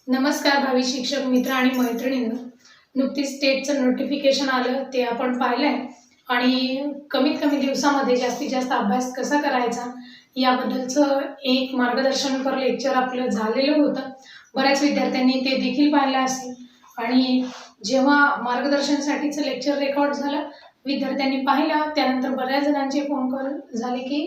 नमस्कार भावी शिक्षक मित्र आणि मैत्रिणींनो. नुकतीच स्टेटचं नोटिफिकेशन आलं ते आपण पाहिलंय आणि कमीत कमी दिवसामध्ये जास्तीत जास्त अभ्यास कसा करायचा याबद्दलचं एक मार्गदर्शनपर लेक्चर आपलं झालेलं होतं. बऱ्याच विद्यार्थ्यांनी ते देखील पाहिलं असेल आणि जेव्हा मार्गदर्शनासाठीचं लेक्चर रेकॉर्ड झालं विद्यार्थ्यांनी पाहिलं त्यानंतर बऱ्याच जणांचे फोन कॉल झाले की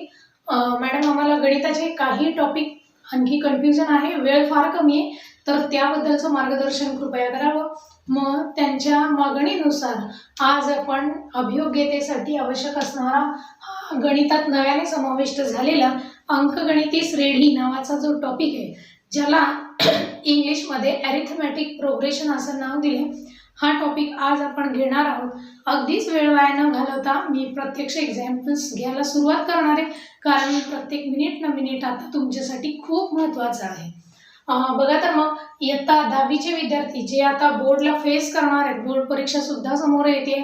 मॅडम आम्हाला गणिताचे काही टॉपिक आणखी कन्फ्युजन आहे, वेळ फार कमी आहे, तर त्याबद्दलचं मार्गदर्शन कृपया करावं. मग त्यांच्या मागणीनुसार आज आपण अभियोग्यतेसाठी आवश्यक असणारा हा गणितात नव्याने समाविष्ट झालेला अंकगणिती श्रेणी नावाचा जो टॉपिक आहे, ज्याला इंग्लिशमध्ये अरिथमॅटिक प्रोग्रेशन असं नाव दिले, हा टॉपिक आज आपण घेणार आहोत. अगदीच वेळ वाया न घालवता मी प्रत्यक्ष एक्झाम्पल्स घ्यायला सुरुवात करणार आहे, कारण प्रत्येक मिनिट ना मिनिट आता तुमच्यासाठी खूप महत्त्वाचं आहे. बघा तर मग इयत्ता 10वीचे विद्यार्थी जे आता बोर्डला फेस करणार आहेत, बोर्ड परीक्षा सुद्धा समोर येते,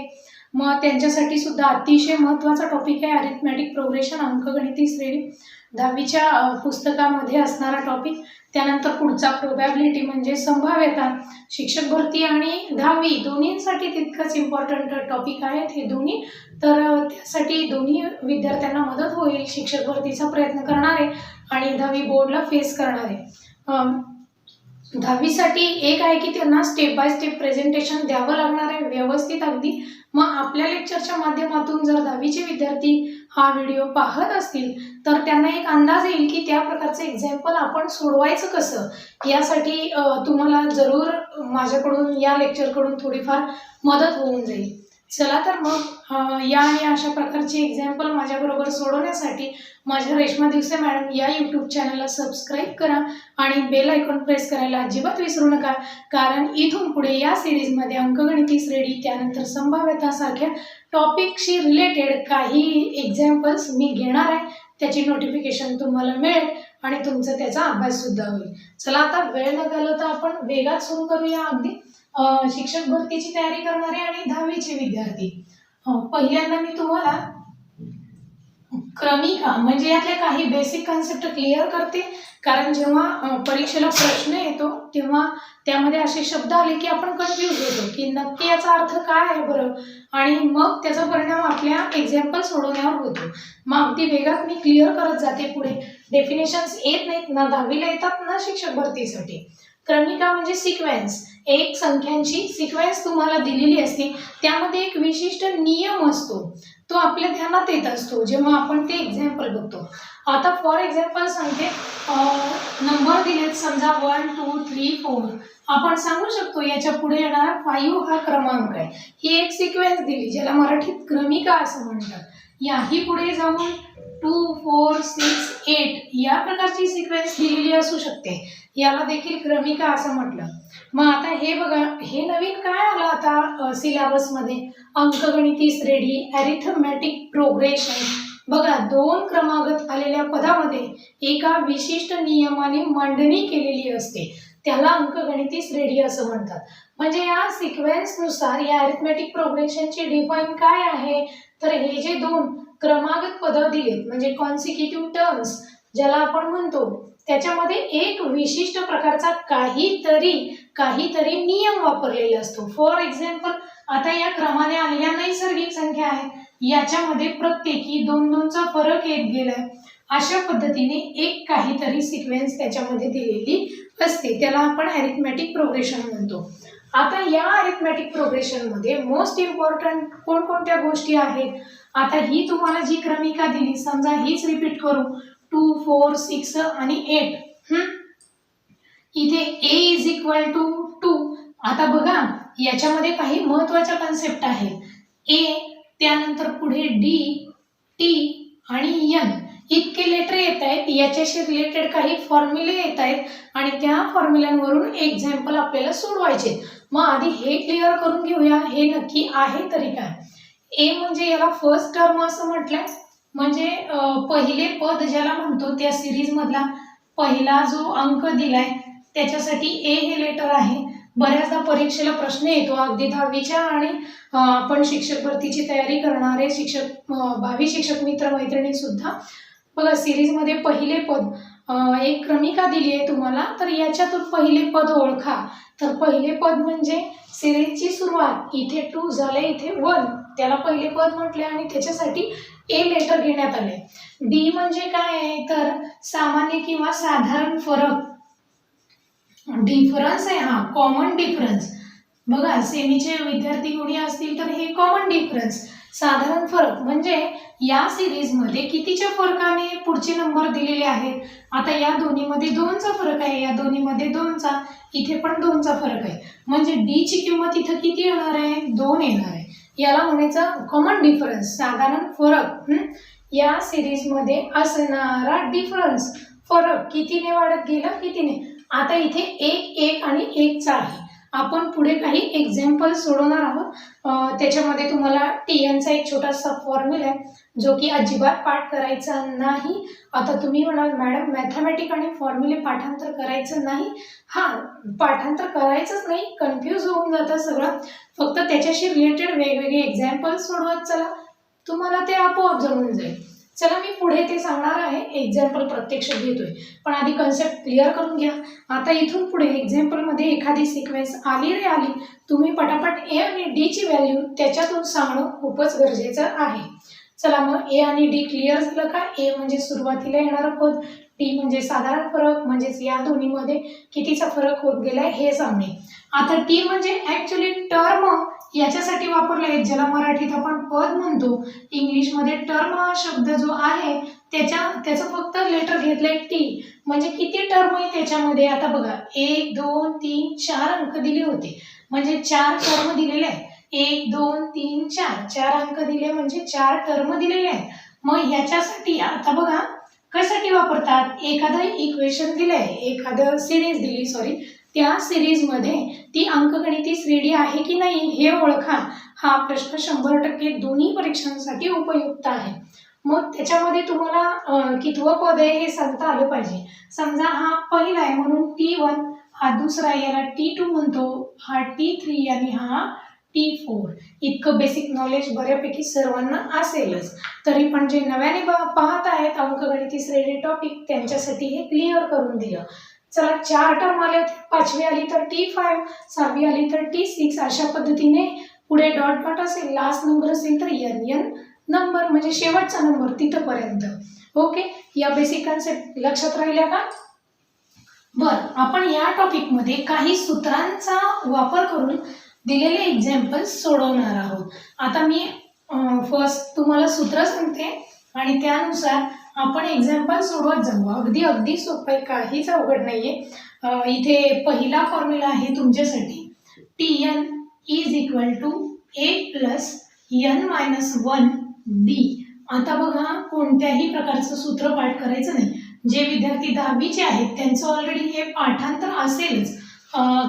मग त्यांच्यासाठी सुद्धा अतिशय महत्त्वाचा टॉपिक आहे अरिथमॅटिक प्रोग्रेशन अंकगणिती श्रेणी. 10वीच्या पुस्तकामध्ये असणारा टॉपिक. त्यानंतर पुढचा प्रोबॅबिलिटी म्हणजे संभाव्यता. शिक्षक भरती आणि 10वी दोन्हींसाठी तितकंच इम्पॉर्टंट टॉपिक आहेत हे दोन्ही. तर त्यासाठी दोन्ही विद्यार्थ्यांना मदत होईल, शिक्षक भरतीचा प्रयत्न करणारे आणि 10वी बोर्डला फेस करणारे. 10वीसाठी एक आहे की त्यांना स्टेप बाय स्टेप प्रेझेंटेशन द्यावं लागणार आहे व्यवस्थित अगदी. मग आपल्या लेक्चरच्या माध्यमातून जर 10वीचे विद्यार्थी हा व्हिडिओ पाहत असतील तर त्यांना एक अंदाज येईल की त्या प्रकारचं एक्झाम्पल आपण सोडवायचं कसं. यासाठी तुम्हाला जरूर माझ्याकडून या लेक्चरकडून थोडीफार मदत होऊन जाईल. चला तर मग या आणि अशा प्रकारची एक्झाम्पल माझ्याबरोबर सोडवण्यासाठी माझ्या रेश्मा दिवसे मॅडम या यूट्यूब चॅनलला सबस्क्राईब करा आणि बेल आयकॉन प्रेस करायला अजिबात विसरू नका, कारण इथून पुढे या सिरीजमध्ये अंकगणिती श्रेणी त्यानंतर संभाव्यता सारख्या टॉपिकशी रिलेटेड काही एक्झाम्पल्स मी घेणार आहे. त्याची नोटिफिकेशन तुम्हाला मिळेल आणि तुमचा त्याचा अभ्यास सुद्धा होईल. चला आता वेळ न घालवता आपण वेगात सुरू करूया. अगदी शिक्षक भरतीची तयारी करणारे आणि 10वीचे विद्यार्थी. पहिल्यांदा मी तुम्हाला क्रमिका म्हणजे यातले काही बेसिक कन्सेप्ट क्लिअर करते, कारण जेव्हा परीक्षेला प्रश्न येतो तेव्हा त्यामध्ये असे शब्द आले की आपण कन्फ्यूज होतो की नक्की याचा अर्थ काय आहे बरं, आणि मग त्याचा परिणाम आपल्या एक्झाम्पल सोडवण्यावर होतो. मग अगदी वेगात मी क्लिअर करत जाते पुढे. डेफिनेशन्स येत नाहीत ना 10वीला येतात ना शिक्षक भरतीसाठी. क्रमिका म्हणजे सिक्वेन्स, एक संख्यांची सिक्वेन्स तुम्हाला दिलेली असते, त्यामध्ये एक विशिष्ट नियम असतो, तो आपल्या ध्यानात येत असतो जेव्हा आपण ते एक्झाम्पल बघतो. आता फॉर एक्झाम्पल सांगते, नंबर दिलेत समजा 1 2 3 4. आपण सांगू शकतो याच्या पुढे येणारा 5 हा क्रमांक आहे. ही एक सिक्वेन्स दिली ज्याला मराठीत क्रमिका असं म्हणतात. याही पुढे जाऊन 2 4 6 8 या प्रकारची सिक्वेन्स दिलेली असू शकते, याला देखील क्रमिका असं म्हटलं. मग आता हे बघा, हे नवीन काय आलं आता सिलेबसमध्ये, अंकगणिती श्रेणी अरिथमॅटिक प्रोग्रेशन. बघा, 2 क्रमागत आलेल्या पदामध्ये एका विशिष्ट नियमाने मांडणी केलेली असते, त्याला अंकगणिती श्रेणी असं म्हणतात. म्हणजे या सिक्वेन्सनुसार या अरिथमॅटिक प्रोग्रेशनची डिफाईन काय आहे, तर हे जे 2 क्रमागत पदं दिलेत म्हणजे कॉन्सिक्युटिव्ह टर्म्स ज्याला आपण म्हणतो, त्याच्यामध्ये एक विशिष्ट प्रकारचा काहीतरी नियम वापरलेला असतो. फॉर एक्झाम्पल, आता या क्रमाने आलेल्या नैसर्गिक संख्या आहेत, याच्यामध्ये प्रत्येकी 2-2चा फरक येत गेलाय. अशा पद्धतीने एक काहीतरी सिक्वेन्स त्याच्यामध्ये दिलेली असते, त्याला आपण अरिथमॅटिक प्रोग्रेशन म्हणतो. आता या अरिथमॅटिक प्रोग्रेशनमध्ये मोस्ट इम्पॉर्टंट कोणकोणत्या गोष्टी आहेत. आता ही तुम्हाला जी क्रमिका दिली, समजा हीच रिपीट करू, 2 4 6 आणि 8. इथे a = 2. आता बघा, याच्यामध्ये काही महत्त्वाच्या कन्सेप्ट आहेत. a, त्यानंतर पुढे d, t आणि n इतके लेटर येत आहेत. याच्याशी रिलेटेड काही फॉर्म्युले येत आहेत आणि त्या फॉर्म्युल्यांवरून एक्झाम्पल आपल्याला सोडवायचे. मग आधी हे क्लिअर करून घेऊया, हे नक्की आहे तरी काय. ए म्हणजे याला फर्स्ट टर्म असं म्हटलंय, म्हणजे पहिले पद ज्याला म्हणतो, त्या सिरीज मधला पहिला जो अंक दिलाय त्याच्यासाठी ए हे लेटर आहे. बऱ्याचदा परीक्षेला प्रश्न येतो अगदी 10वीच्या आणि आपण शिक्षक भरतीची तयारी करणारे भावी शिक्षक मित्र मैत्रिणी सुद्धा बघा, सिरीज मध्ये पहिले पद एक क्रमिका दिली आहे तुम्हाला, तर याच्यातून पहिले पद ओळखा. तर पहिले पद म्हणजे सिरीजची सुरुवात, इथे 2 झाले, इथे 1, त्याला पहिले पद म्हटले आणि त्याच्यासाठी ए लेटर घेण्यात आले. डी म्हणजे काय आहे, तर सामान्य किंवा साधारण फरक, डिफरन्स आहे हा, कॉमन डिफरन्स. बघा सेमीचे विद्यार्थी कोणी असतील तर हे कॉमन डिफरन्स, साधारण फरक म्हणजे या सिरीज मध्ये कितीच्या फरकाने पुढचे नंबर दिलेले आहेत. आता या दोन्हीमध्ये 2चा फरक आहे, या दोन्हीमध्ये 2चा, इथे पण 2चा फरक आहे, म्हणजे डी ची किंमत इथं किती येणार आहे, 2 येणार आहे. याला म्हणायचं कॉमन डिफरन्स, साधारण फरक. या सिरीज मध्ये असणारा डिफरन्स, फरक कितीने वाढत गेला, कितीने. आता इथे 1 1 आणि 1चा आहे. आपण पुढे काही एक्झाम्पल सोडवणार आहोत. त्याच्यामध्ये तुम्हाला टीएनचा एक छोटासा फॉर्म्युला आहे जो की अजिबात पाठ करायचा नाही. आता तुम्ही म्हणाल मॅडम मॅथमॅटिक आणि फॉर्म्युले पाठांतर करायचं नाही. पाठांतर करायचंच नाही, कन्फ्यूज होऊन जातं सगळं. फक्त त्याच्याशी रिलेटेड वेगवेगळे एक्झाम्पल सोडवत चला, तुम्हाला ते आपोआप जमून जाईल. चला मी पुढे ते सांगणार आहे, एक्झाम्पल प्रत्यक्ष घेतोय, पण आधी कन्सेप्ट क्लिअर करून घ्या. आता इथून पुढे एक्झाम्पल मध्ये एखादी सिक्वेन्स आली रे आली, तुम्ही पटापट ए आणि डी ची व्हॅल्यू त्याच्यातून सांगणं खूपच गरजेचं आहे. चला मग ए आणि डी क्लिअर झालं का. ए म्हणजे सुरुवातीला येणारं पद, डी म्हणजे साधारण फरक, म्हणजेच या दोन्हीमध्ये कितीचा फरक होत गेलाय हे सांगणे. आता टी म्हणजे ऍक्च्युली टर्म, याच्यासाठी वापरलाय ज्याला मराठीत आपण पद म्हणतो. इंग्लिशमध्ये टर्म हा शब्द जो आहे त्याचं फक्त लेटर घेतलंय टी, म्हणजे किती टर्म आहे त्याच्यामध्ये. आता बघा 1 2 3 4 अंक दिले होते, म्हणजे 4 टर्म दिलेले आहेत. 1 2 3 4 4 अंक दिले म्हणजे 4 टर्म दिलेले आहेत. मग ह्याच्यासाठी आता बघा कशासाठी वापरतात, एखादं इक्वेशन दिलंय, एखादं सिरीज दिली, सॉरी, त्या सिरीज मध्ये ती अंकगणिती श्रेणी आहे की नाही हे ओळखा. हा प्रश्न 100% दोन्ही परीक्षांसाठी उपयुक्त आहे. मग त्याच्यामध्ये तुम्हाला कितवं पद आहे हे सांगता आलं पाहिजे. समजा हा पहिला आहे म्हणून T1, हा दुसरा याला T2 म्हणतो, हा T3 आणि हा T4. इतकं बेसिक नॉलेज बऱ्यापैकी सर्वांना असेलच. तरी पण जे नव्याने पाहत आहेत अंकगणिती श्रेणी टॉपिक, त्यांच्यासाठी हे क्लिअर करून दिलं. चला 4 टर्म आले, 5वी आली तर T5, 6वी आली तर T6, अशा पद्धतीने पुढे डॉट डॉट असेल, लास्ट नंबर असेल तर n नंबर, म्हणजे शेवटचा नंबर तिथपर्यंत. ओके, या बेसिक कन्सेप्ट लक्षात राहिल्या का. बरं, आपण या टॉपिक मध्ये काही सूत्रांचा वापर करून दिलेले एक्झाम्पल सोडवणार आहोत. आता मी फर्स्ट तुम्हाला सूत्र सांगते आणि त्यानुसार आपण एक्झाम्पल सोडवत जाऊ. अगदी सोपं आहे, काहीच अवघड नाहीये. इथे पहिला फॉर्म्युला आहे तुमच्यासाठी, Tn is equal to a plus n minus 1 D. आता बघा कोणत्याही प्रकारचं सूत्र पाठ करायचं नाही. जे विद्यार्थी 10वीचे आहेत त्यांचं ऑलरेडी हे पाठांतर असेलच,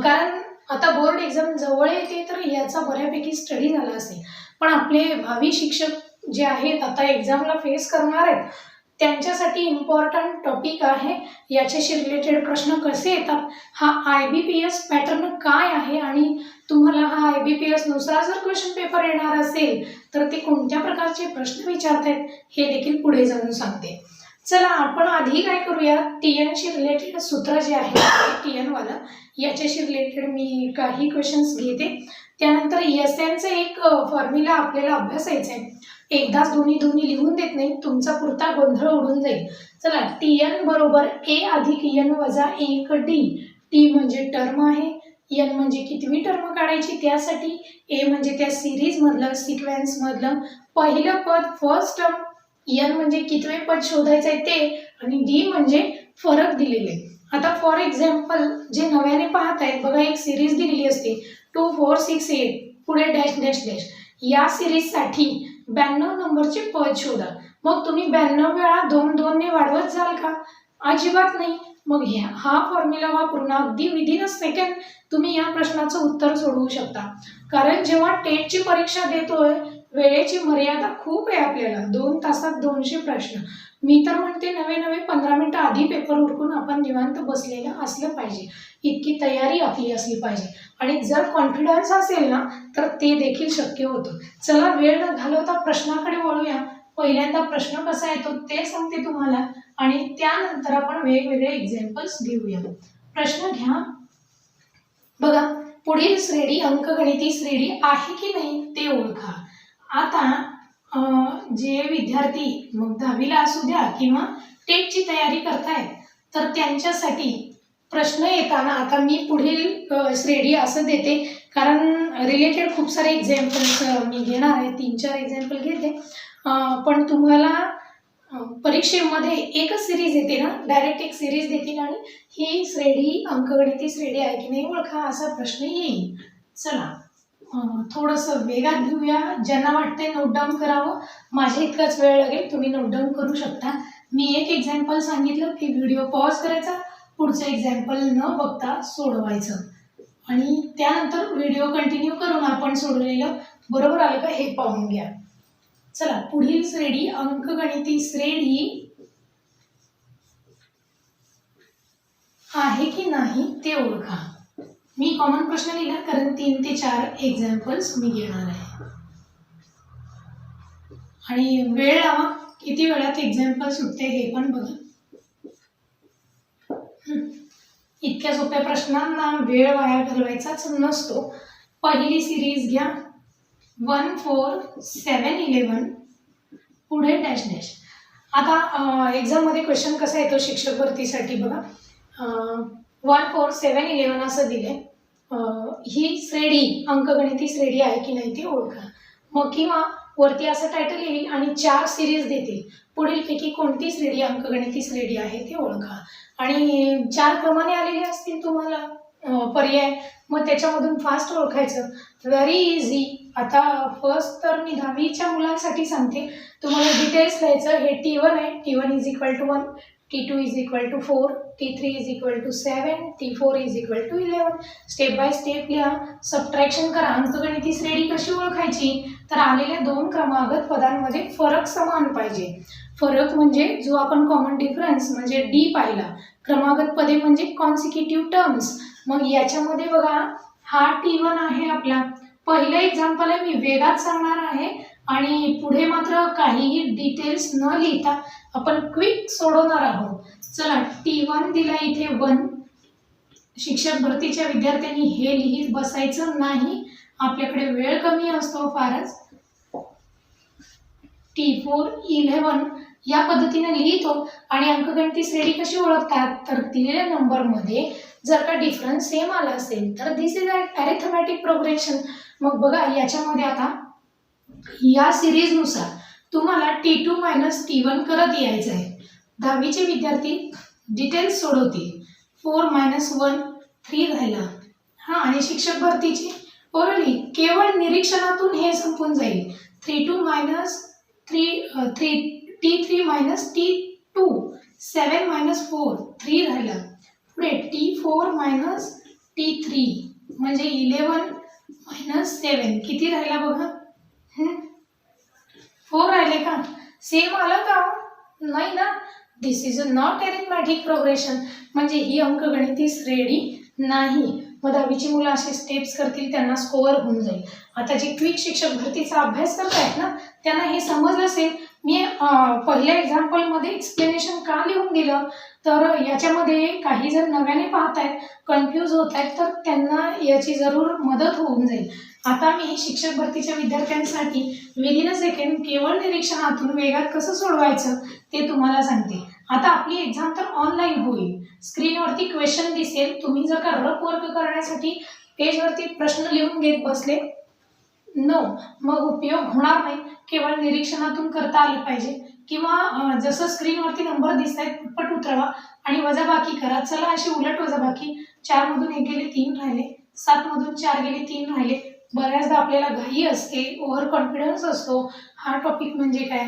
कारण आता बोर्ड एक्झाम जवळ येते तर याचा बऱ्यापैकी स्टडी झाला असेल. पण आपले भावी शिक्षक जे आहेत आता एक्झामला फेस करणार आहेत त्यांच्यासाठी इम्पॉर्टंट टॉपिक आहे. याच्याशी रिलेटेड प्रश्न कसे येतात, हा IBPS पॅटर्न काय आहे आणि तुम्हाला हा IBPS नुसार जर क्वेश्चन पेपर येणार असेल तर ते कोणत्या प्रकारचे प्रश्न विचारतायत हे देखील पुढे जाऊन सांगते. चला आपण आधी काय करूया, TN शी रिलेटेड सूत्र जे आहे TN वाला, याच्याशी रिलेटेड मी काही क्वेश्चन्स घेते. त्यानंतर SNचं एक फॉर्म्युला आपल्याला अभ्यासायचा आहे. एकदाच दोन्ही लिहून देत नाही, तुमचा पुरता गोंधळ उडून जाईल. चला, Tn बरोबर a अधिक n वजा 1 डी. टी म्हणजे टर्म आहे, n म्हणजे कितवी टर्म काढायची त्यासाठी, a म्हणजे त्या सिरीज मधलं, सिक्वेन्स मधलं पहिलं पद, फर्स्ट टर्म, n म्हणजे कितवे पद शोधायचं आहे ते, आणि डी म्हणजे फरक दिलेले. आता फॉर एक्झाम्पल जे नव्याने पाहत आहेत बघा, एक सिरीज दिलेली असते 2 4 6 8 पुढे डॅश डॅश डॅश. या सिरीज साठी 92 नंबरचे पद शोधा. मग तुम्ही 92 वेळा 2 2 ने वाढवत जाल का, अजिबात नाही. मग हा फॉर्म्युला वापरून अगदी विदिन अ सेकंड तुम्ही या प्रश्नाचं उत्तर सोडवू शकता. कारण जेव्हा टेटची परीक्षा देतोय वेळेची मर्यादा खूप आहे आपल्याला, 2 तासात 200 प्रश्न. मी तर म्हणते नवे 15 मिनिटं आधी पेपर उरकून आपण निवांत बसलेलं असलं पाहिजे, इतकी तयारी आपली असली पाहिजे. आणि जर कॉन्फिडन्स असेल ना तर ते देखील शक्य होतं. चला वेळ न घालवता प्रश्नाकडे वळूया. पहिल्यांदा प्रश्न कसा येतो ते सांगते तुम्हाला आणि त्यानंतर आपण वेगवेगळे एक्झाम्पल्स घेऊया. प्रश्न घ्या. बघा, पुढील श्रेणी अंकगणिती श्रेणी आहे की नाही ते ओळखा. आता जे विद्यार्थी मग 10वीला असू द्या किंवा टेटची तयारी करतायत तर त्यांच्यासाठी प्रश्न येताना आता मी पुढील श्रेणी असं देते, कारण रिलेटेड खूप सारे एक्झाम्पल्स मी घेणार आहे, 3-4 एक्झाम्पल घेते. पण तुम्हाला परीक्षेमध्ये एकच सिरीज येते ना, डायरेक्ट एक सिरीज देतील आणि ही श्रेणी अंकगणिती श्रेणी आहे की नाही ओळखा असा प्रश्न येईल. चला थोडंसं वेगात घेऊया. ज्यांना वाटते नोट डाऊन करावं, माझ्या इतकाच वेळ लागेल, तुम्ही नोट डाऊन करू शकता. मी एक एक्झाम्पल सांगितलं की व्हिडिओ पॉज करायचा, पुढचं एक्झाम्पल न बघता सोडवायचं आणि त्यानंतर व्हिडिओ कंटिन्यू करून आपण सोडवलेलं बरोबर आलं का हे पाहून घ्या. चला, पुढील श्रेणी अंकगणिती श्रेणी आहे की नाही ते ओळखा. मी कॉमन प्रश्न लिहिला कारण 3 ते 4 एक्झाम्पल्स मी घेणार आहे. आणि वेळ लावा, किती वेळात एक्झाम्पल सुटते हे पण बघा. इतक्या सोप्या प्रश्नांना वेळ वाया घालवायचाच नसतो. पहिली सिरीज घ्या, 1 4 7 11 पुढे डॅश डॅश. आता एक्झाममध्ये क्वेश्चन कसा येतो शिक्षक भरतीसाठी बघा, 1 4 7 11 असं दिले. ही श्रेणी अंकगणिती श्रेणी आहे की नाही ती ओळखा. मग किंवा वरती असं टायटल येईल आणि 4 सिरीज देतील, पुढीलपैकी कोणती श्रेणी अंकगणिती श्रेणी आहे ते ओळखा. आणि 4 क्रमाने आलेले असतील तुम्हाला पर्याय, मग त्याच्यामधून फास्ट ओळखायचं. Very easy. आता फर्स्ट तर मी 10वीच्या मुलांसाठी सांगते, तुम्हाला डिटेल्स लिहायचं. हे T1 आहे, T1 is equal to 1, T2 is equal to 4, T3 is equal to 7, T4 is equal to 11. Step by step लिहा, सबट्रॅक्शन करा. अंकगणिती श्रेणी कशी ओळखायची, तर आलेल्या 2 क्रमागत पदांमध्ये फरक समान पाहिजे. फरक म्हणजे जो आपण कॉमन डिफरन्स म्हणजे डी पाहिला. क्रमागत पदे म्हणजे कॉन्सिक्युटिव्ह टर्म्स. मग याच्यामध्ये बघा, हा T1 आहे आपला. पहिलं एक्झाम्पल आहे, मी वेगात सांगणार आहे आणि पुढे मात्र काहीही डिटेल्स न लिहिता आपण क्विक सोडवणार आहोत. चला, T1 दिला इथे 1. शिक्षक भरतीच्या विद्यार्थ्यांनी हे लिहित बसायचं नाही, आपल्याकडे वेळ कमी असतो फारच. T4 11 या पद्धतीने लिहितो. आणि अंकगणिती श्रेणी कशी ओळखतात, तर दिलेल्या नंबरमध्ये जर का डिफरन्स सेम आला असेल तर दिस इज अरिथमॅटिक प्रोग्रेशन. मग बघा, याच्यामध्ये आता या सिरीजनुसार तुम्हाला T2 - T1 करत यायचं आहे. 10वीचे विद्यार्थी डिटेल्स सोडवतील. 4 - 1 3 राहिला. आणि शिक्षक भरतीची ओरली केवळ निरीक्षणातून हे संपून जाईल. T3 - T2 7 - 4 3 राहिला. पुढे T4 - T3 म्हणजे 11 - 7 किती राहिला बघा, 4 राहिले का? सेम आलं का? नाही ना. दिस इज नॉट अरिथमॅटिक प्रोग्रेशन, म्हणजे ही अंकगणिती श्रेणी नाही. मग 10वीची मुलं असे स्टेप्स करतील, त्यांना स्कोअर होऊन जाईल. आता जे क्विक शिक्षक भरतीचा अभ्यास करतायत ना, त्यांना हे समजलं असेल. मी पहिल्या एक्झाम्पलमध्ये एक्सप्लेनेशन का लिहून दिलं, तर याच्यामध्ये काही जर नव्याने पाहतायत, कन्फ्यूज होत आहेत, तर त्यांना याची जरूर मदत होऊन जाईल. आता मी शिक्षक भरतीच्या विद्यार्थ्यांसाठी विदिन अ सेकंड केवळ निरीक्षणातून वेगात कसं सोडवायचं ते तुम्हाला सांगते. आता आपली एक्झाम तर ऑनलाईन होईल. स्क्रीनवरती क्वेश्चन दिसेल. तुम्ही जर का रफ वर्क करण्यासाठी पेजवरती प्रश्न लिहून घेत बसले, नो, मग उपयोग होणार नाही. केवळ निरीक्षणातून करता आलं पाहिजे. किंवा जसं स्क्रीनवरती नंबर दिसत आहेत पट उतरवा आणि वजाबाकी करा. चला, अशी उलट वजाबाकी. 4 मधून 1 गेले 3 राहिले, 7 मधून 4 गेले 3 राहिले. बऱ्याचदा आपल्याला घाई असते, ओव्हर कॉन्फिडन्स असतो. हा टॉपिक म्हणजे काय,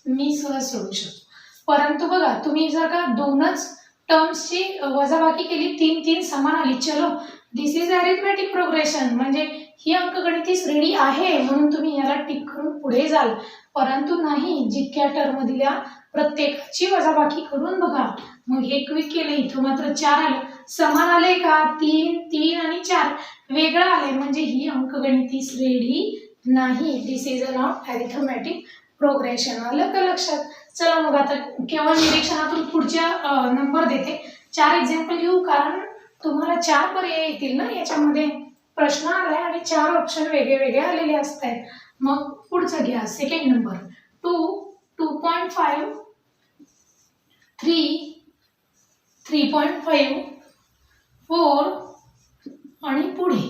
मी सहज सोडू शकतो. परंतु बघा, तुम्ही जर का 2च टर्म्सची वजाबाकी केली, 3 समान आली, चलो दिस इज अरिथमॅटिक प्रोग्रेशन, म्हणजे ही अंकगणिती श्रेणी आहे म्हणून तुम्ही याला टिक करून पुढे जाल. परंतु नाही, जितक्या टर्म दिल्या प्रत्येकाची वजाबाकी करून बघा. मग हे क्विक केलं, इथं मात्र 4 आलं. समान आलंय का? 3 आणि 4 वेगळं आलंय, म्हणजे ही अंकगणिती श्रेणी नाही. दिस इज नॉट अरिथमॅटिक प्रोग्रेशन. आलं का लक्षात? चला मग आता केवळ निरीक्षणातून पुढच्या नंबर देते. 4 एक्झाम्पल घेऊ, कारण तुम्हाला 4 पर्याय येतील ना याच्यामध्ये. प्रश्न आलाय आणि 4 ऑप्शन वेगळे वेगळे आलेले असत आहेत. मग पुढचं घ्या. सेकंड नंबर 2, 2.5, 3, 3.5, 4 आणि पुढे.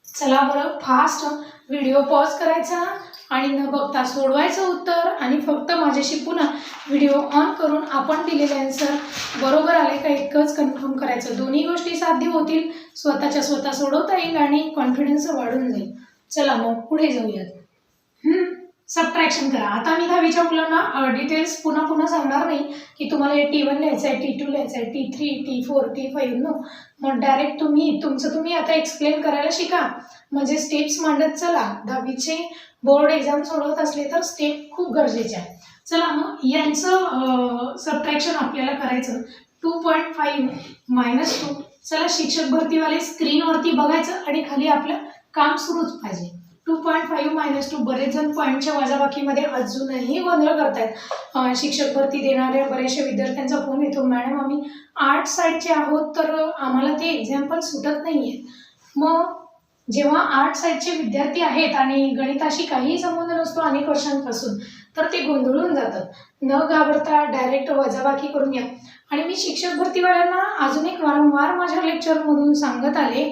चला बरं, फास्ट व्हिडिओ पॉज करायचा आणि न बघता सोडवायचं उत्तर, आणि फक्त माझ्याशी पुन्हा व्हिडिओ ऑन करून आपण दिलेले आन्सर बरोबर आले का इतकंच कन्फर्म करायचं. दोन्ही गोष्टी साध्य होतील, स्वतःच्या स्वतः सोडवता येईल आणि कॉन्फिडन्स वाढून जाईल. चला मग पुढे जाऊयात. सबट्रॅक्शन करा. आता मी 10वीच्या मुलांना डिटेल्स पुन्हा पुन्हा सांगणार नाही की तुम्हाला T1 लिहायचं आहे, T2 लिहायचं आहे, T3, T4, T5 नो. मग डायरेक्ट तुम्ही आता एक्सप्लेन करायला शिका, म्हणजे स्टेप्स मांडत चला. 10वीचे बोर्ड एक्झाम सोडवत असले तर स्टेप खूप गरजेचे आहे. चला मग यांचं सबट्रॅक्शन आपल्याला करायचं. 2.5 - 2. चला, शिक्षक भरतीवाले स्क्रीनवरती बघायचं आणि खाली आपलं काम सुरूच पाहिजे. 2.5 - 2. बरेच जण पॉईंटच्या वजाबाकीमध्ये अजूनही गोंधळ करतायत. शिक्षक भरती देणाऱ्या बऱ्याचशा विद्यार्थ्यांचा फोन येतो, मॅडम आम्ही आर्ट साईडचे आहोत तर आम्हाला ते एक्झाम्पल सुटत नाहीये. मग जेव्हा आर्ट साईडचे विद्यार्थी आहेत आणि गणिताशी काहीही संबंध नसतो अनेक वर्षांपासून, तर ते गोंधळून जातात. न घाबरता डायरेक्ट वजाबाकी करून घ्या. आणि मी शिक्षक भरतीवाल्यांना अजून एक वारंवार माझ्या लेक्चरमधून सांगत आले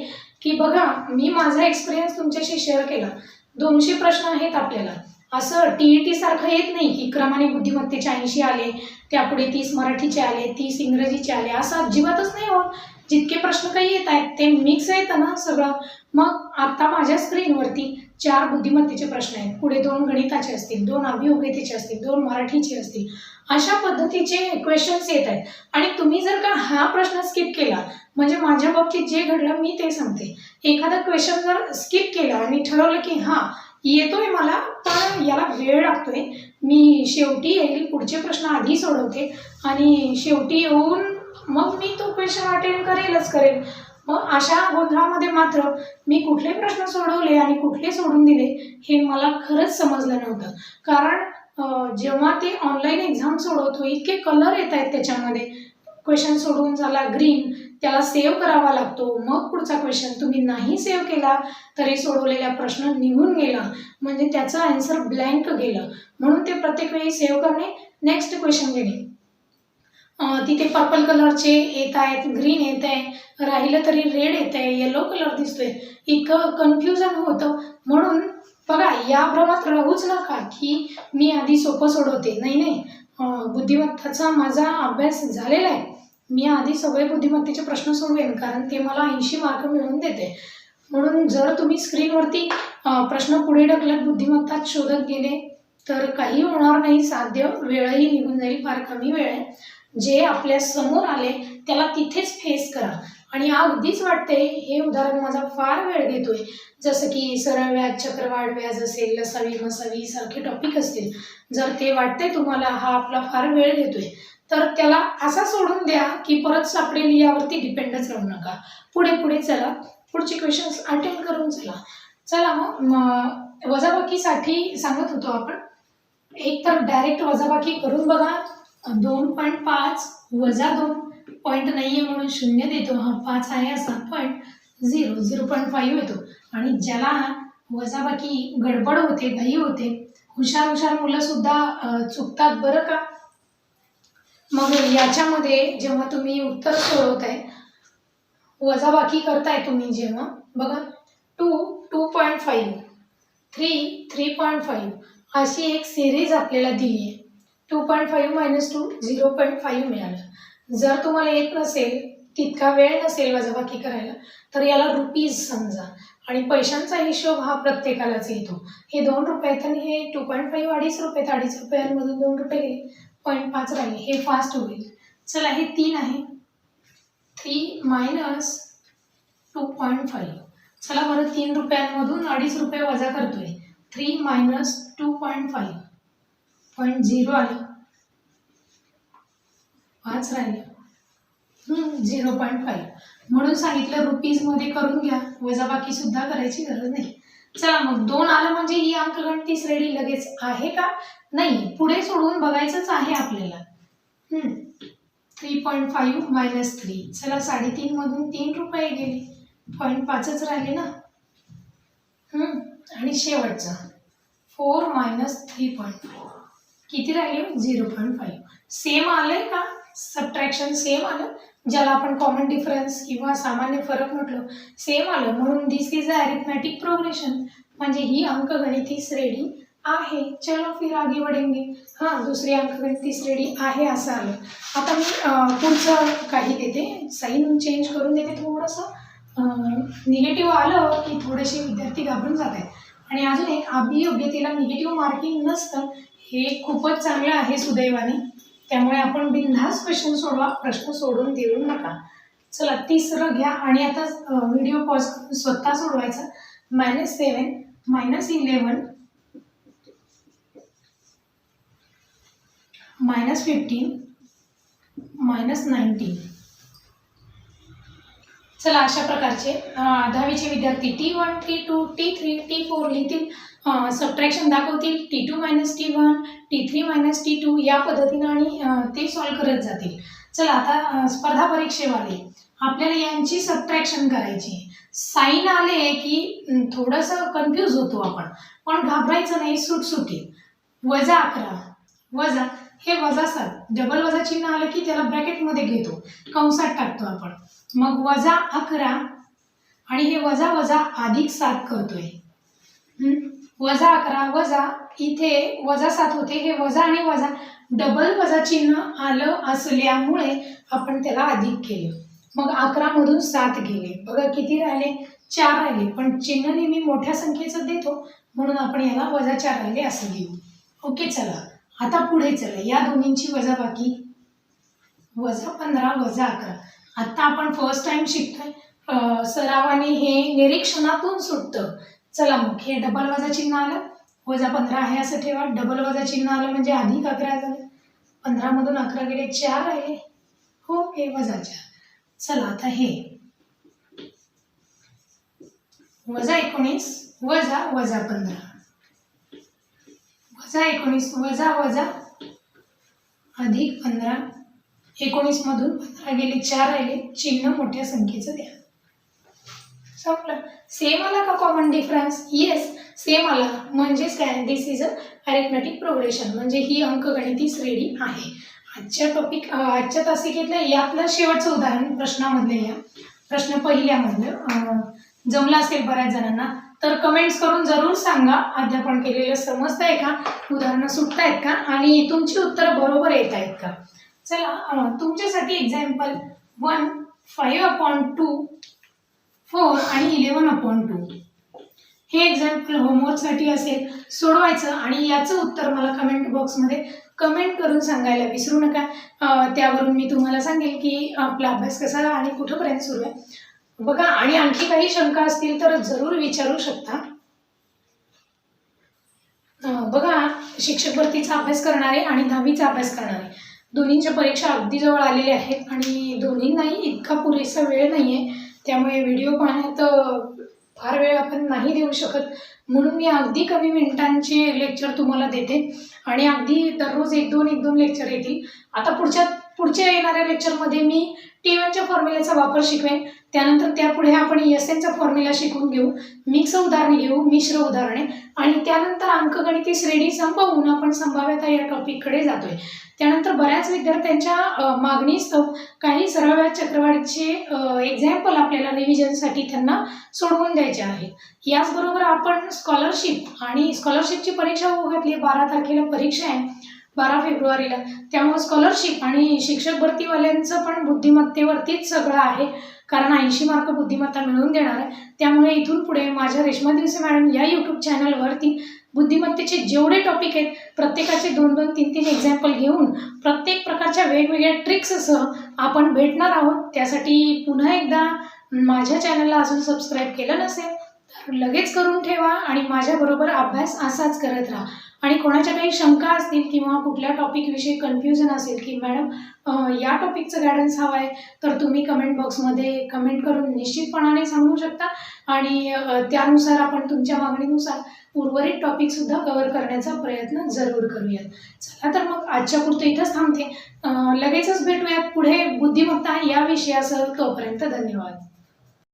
की बघा, मी माझा एक्सपिरियन्स तुमच्याशी शेअर केला. 200 प्रश्न आहेत आपल्याला. असं TET सारखं येत नाही की क्रमाने बुद्धिमत्तेचे 80 आले, त्यापुढे 30 मराठीचे आले, 30 इंग्रजीचे आले, असं अजिबातच नाही होत. जितके प्रश्न काही येत आहेत ते मिक्स येतं ना सगळं. मग आता माझ्या स्क्रीनवरती 4 बुद्धिमत्तेचे प्रश्न आहेत, पुढे 2 गणिताचे असतील, 2 अभियोग्यतेचे असतील, 2 मराठीचे असतील, अशा पद्धतीचे क्वेश्चन्स येत आहेत. आणि तुम्ही जर का हा प्रश्न स्किप केला, म्हणजे माझ्या बाबतीत जे घडलं मी ते सांगते. एखादा क्वेश्चन जर स्किप केला आणि ठरवलं की हा येतोय मला पण याला वेळ लागतोय, मी शेवटी येईल, पुढचे प्रश्न आधी सोडवते आणि शेवटी येऊन मग मी तो क्वेश्चन अटेंड करेल. मग अशा गोंधळामध्ये मात्र मी कुठले प्रश्न सोडवले आणि कुठले सोडून दिले हे मला खरंच समजलं नव्हतं. कारण जेव्हा ते ऑनलाईन एक्झाम सोडवतो इतके कलर येत आहेत त्याच्यामध्ये. क्वेश्चन सोडवून झाला ग्रीन, त्याला सेव्ह करावा लागतो, मग पुढचा क्वेश्चन. तुम्ही नाही सेव्ह केला तरी सोडवलेला प्रश्न निघून गेला, म्हणजे त्याचं आन्सर ब्लँक गेलं. म्हणून ते प्रत्येक वेळी सेव्ह करणे, नेक्स्ट क्वेश्चन घेणे. तिथे पर्पल कलरचे येत आहेत, ग्रीन येत आहे, राहिलं तरी रेड येत आहे, येलो कलर दिसतोय, इतकं कन्फ्युजन होतं. म्हणून बघा, या भ्रमात राहूच नका की मी आधी सोपं सोडवते. नाही, बुद्धिमत्तेचा माझा अभ्यास झालेला आहे. मी आधी सगळे बुद्धिमत्तेचे प्रश्न सोडवेन, कारण ते मला 80 मार्क मिळवून देते. म्हणून जर तुम्ही स्क्रीनवरती प्रश्न पुढे ढकलत बुद्धिमत्ता शोधत गेले तर काही होणार नाही साध्य, वेळही निघून जाईल. फार कमी वेळ आहे. जे आपल्या समोर आले त्याला तिथेच फेस करा. आणि अगदीच वाटते हे उदाहरण माझा फार वेळ घेतोय, जसं की सरळ व्याज, चक्रवाढ व्याज असेल, लसावी मसावी सारखे टॉपिक असतील, जर ते वाटते तुम्हाला हा आपला फार वेळ घेतोय तर त्याला असा सोडून द्या की परत सापडेल यावरती डिपेंडच राहू नका. पुढे चला, पुढचे क्वेश्चन्स अटेंड करून चला. मग वजाबाकीसाठी सांगत होतो आपण. एक तर डायरेक्ट वजाबाकी करून बघा. 2.5 वजा 2 पॉईंट नाहीये म्हणून 0 देतो. हा 5 आहे असा पॉईंट 0.5 येतो. आणि ज्याला वजाबाकी गडबड होते, घाई होते, हुशार मुलं सुद्धा चुकतात बरं का. मग याच्यामध्ये जेव्हा तुम्ही उत्तर सोडवताय, वजाबाकी करताय तुम्ही जेव्हा, बघा 2.5, 3.5 अशी एक सिरीज आपल्याला दिली आहे. 2.5 - 2 0.5 मिळालं. जर तुम्हाला येत नसेल, तितका वेळ नसेल वजाबाकी करायला, तर याला रुपीज समजा. आणि पैशांचा हिशोब हा प्रत्येकालाच येतो. हे 2 रुपये आहेत आणि हे 2.5 2.5 रुपये. 2.5 रुपयांमधून 2 रुपये गेले, 0.5 राहिले. हे फास्ट होईल. चला, हे 3 आहे. 3 - 2.5. चला बरं, 3 रुपयांमधून 2.5 रुपये वजा करतोय. 3 - 2.5, 0 आलं, 5 राहिलं, 0.5. म्हणून सांगितलं रुपीजमध्ये करून घ्या, वजाबाकी सुद्धा करायची गरज नाही. चला मग 2 आलं म्हणजे ही अंकगणिती श्रेणी लगेच आहे का? नाही, पुढे सोडवून बघायचंच आहे आपल्याला. 3.5 मायनस 3. चला 3.5 मधून 3 रुपये गेले, 0.5च राहिले ना. आणि शेवटचं 4 मायनस 3.5 किती राहिले? 0.5. सेम आलंय का? सबट्रॅक्शन सेम आलं, ज्याला आपण कॉमन डिफरन्स किंवा सामान्य फरक म्हटलं, सेम आलं. म्हणून दिस इज अ अरिथमॅटिक प्रोग्रेशन, म्हणजे ही अंकगणिती श्रेणी आहे. चलो फिर आगे बढ़ेंगे. दुसरी अंकगणिती श्रेणी आहे असं आलं. आता मी पुढचं काही देते, साईन चेंज करून देते. थोडंसं निगेटिव्ह आलं की थोडेसे विद्यार्थी घाबरून जात आहेत. आणि अजून एक, अभियोग्यतेला निगेटिव्ह मार्किंग नसतं, हे खूपच चांगलं आहे सुदैवाने. त्यामुळे आपण बिनधास्त क्वेश्चन सोडवा, प्रश्न सोडून देऊ नका. चला तिसरं घ्या आणि आता व्हिडिओ पॉज करून स्वतः सोडवायचं. -7 -11 -15 -19. चला अशा प्रकारचे 10वीचे विद्यार्थी T1 T2 T3 T4 लिहितील, subtraction दाखवतील, T2 - T1 T3 - T2 या पद्धतीने आणि ते सॉल्व्ह करत जातील. चला आता स्पर्धा परीक्षेवाले आपल्याला यांची सबट्रॅक्शन करायची. साईन आले की थोडंसं कन्फ्यूज होतो आपण, पण घाबरायचं नाही, सुटसुटीत. -11 वजा हे -7, डबल वजा चिन्ह आलं की त्याला ब्रॅकेटमध्ये घेतो, कंसात टाकतो आपण. मग -11 आणि हे वजा वजा +7 करतोय. -11 वजा इथे -7 होते, हे वजा आणि वजा डबल वजा चिन्ह आलं असल्यामुळे आपण त्याला अधिक केलं. मग 11 मधून 7 गेले, बघा किती राहिले? 4 राहिले. पण चिन्ह नेहमी मोठ्या संख्येचं देतो, म्हणून आपण याला -4 राहिले असं घेऊ. ओके, चला आता पुढे चला. या दोन्हींची वजाबाकी, -15 -11. आता आपण फर्स्ट टाइम शिकतोय, सरावाने हे निरीक्षणातून सुटतं. चला मग हे डबल वजा चिन्ह आलं, -15 आहे असं ठेवा. डबल वजा चिन्ह आलं म्हणजे +11 झालं. 15 मधून 11 गेले, 4 राहिले. हो, हे -4. चला आता हे -19 वजा -15 -19 वजा वजा +15. 19 मधून 15 गेले, 4 राहिले. चिन्ह मोठ्या संख्येचं द्या. संपलं. सेम आला का कॉमन डिफरन्स? येस, सेम आला. म्हणजेच काय? दिस इज अ अरिथमॅटिक प्रोग्रेशन, म्हणजे ही अंकगणिती श्रेणी आहे. आजच्या तासिकेतलं यातलं शेवटचं उदाहरण प्रश्नामधले, या प्रश्न पहिल्यामधलं जमलं असेल बऱ्याच जणांना, तर कमेंट्स करून जरूर सांगा अध्यापन केलेलं समजतंय का, उदाहरणं सुटतायत का आणि तुमची उत्तरं बरोबर येत आहेत का. चला तुमच्यासाठी एक्झाम्पल 1 5/2 4 आणि 11/2 हे एक्झाम्पल होमवर्कसाठी असेल, सोडवायचं आणि याचं उत्तर मला कमेंट बॉक्समध्ये कमेंट करून सांगायला विसरू नका. त्यावरून मी तुम्हाला सांगेल की आपला अभ्यास कसा आणि कुठंपर्यंत सुरू आहे. बघा, आणि आणखी काही शंका असतील तर जरूर विचारू शकता. बघा, शिक्षक भरतीचा अभ्यास करणारे आणि 10वीचा अभ्यास करणारे दोन्हींच्या परीक्षा अगदी जवळ आलेल्या आहेत आणि दोन्हींनाही इतका पुरेसा वेळ नाही आहे. त्यामुळे व्हिडिओ पाहण्यात फार वेळ आपण नाही देऊ शकत, म्हणून मी अगदी कमी मिनिटांचे लेक्चर तुम्हाला देते आणि अगदी दररोज 1-2 लेक्चर येतील. आता पुढच्या येणाऱ्या लेक्चरमध्ये मी T1च्या फॉर्म्युल्याचा वापर शिकवेन. त्यानंतर त्यापुढे आपण SNचा फॉर्म्युला शिकून घेऊ, मिक्स उदाहरणे घेऊ, मिश्र उदाहरणे, आणि त्यानंतर अंकगणिती श्रेणी संपवून आपण संभाव्यता या टॉपिककडे जातोय. त्यानंतर बऱ्याच विद्यार्थ्यांच्या मागणीस्तव काही सरळ व्याज चक्रवाढीचे एक्झाम्पल आपल्याला रिव्हिजनसाठी त्यांना सोडवून द्यायचे आहेत. याचबरोबर आपण स्कॉलरशिप आणि स्कॉलरशिपची परीक्षा होऊ घातली. 12 तारखेला परीक्षा आहे, 12 फेब्रुवारीला. त्यामुळे स्कॉलरशिप आणि शिक्षक भरतीवाल्यांचं पण बुद्धिमत्तेवरतीच सगळं आहे, कारण 80 मार्क बुद्धिमत्ता मिळवून देणार आहे. त्यामुळे इथून पुढे माझ्या रेश्मा दिवसे मॅडम या यूट्यूब चॅनलवरती बुद्धिमत्तेचे जेवढे टॉपिक आहेत प्रत्येकाचे 2-2, 3-3 एक्झाम्पल घेऊन प्रत्येक प्रकारच्या वेगवेगळ्या ट्रिक्ससह आपण भेटणार आहोत. त्यासाठी पुन्हा एकदा माझ्या चॅनलला अजून सबस्क्राईब केलं नसेल तर लगेच करून ठेवा आणि माझ्याबरोबर अभ्यास असाच करत राहा. आणि कोणाच्या काही शंका असतील किंवा कुठल्या टॉपिकविषयी कन्फ्युजन असेल की मॅडम या टॉपिकचं गायडन्स हवं आहे, तर तुम्ही कमेंट बॉक्समध्ये कमेंट करून निश्चितपणाने सांगू शकता आणि त्यानुसार आपण तुमच्या मागणीनुसार उर्वरित टॉपिकसुद्धा कव्हर करण्याचा प्रयत्न जरूर करूयात. चला तर मग आजच्या पुरतं इथंच थांबते. लगेचच भेटूयात पुढे बुद्धिमत्ता या विषयासह. तोपर्यंत धन्यवाद.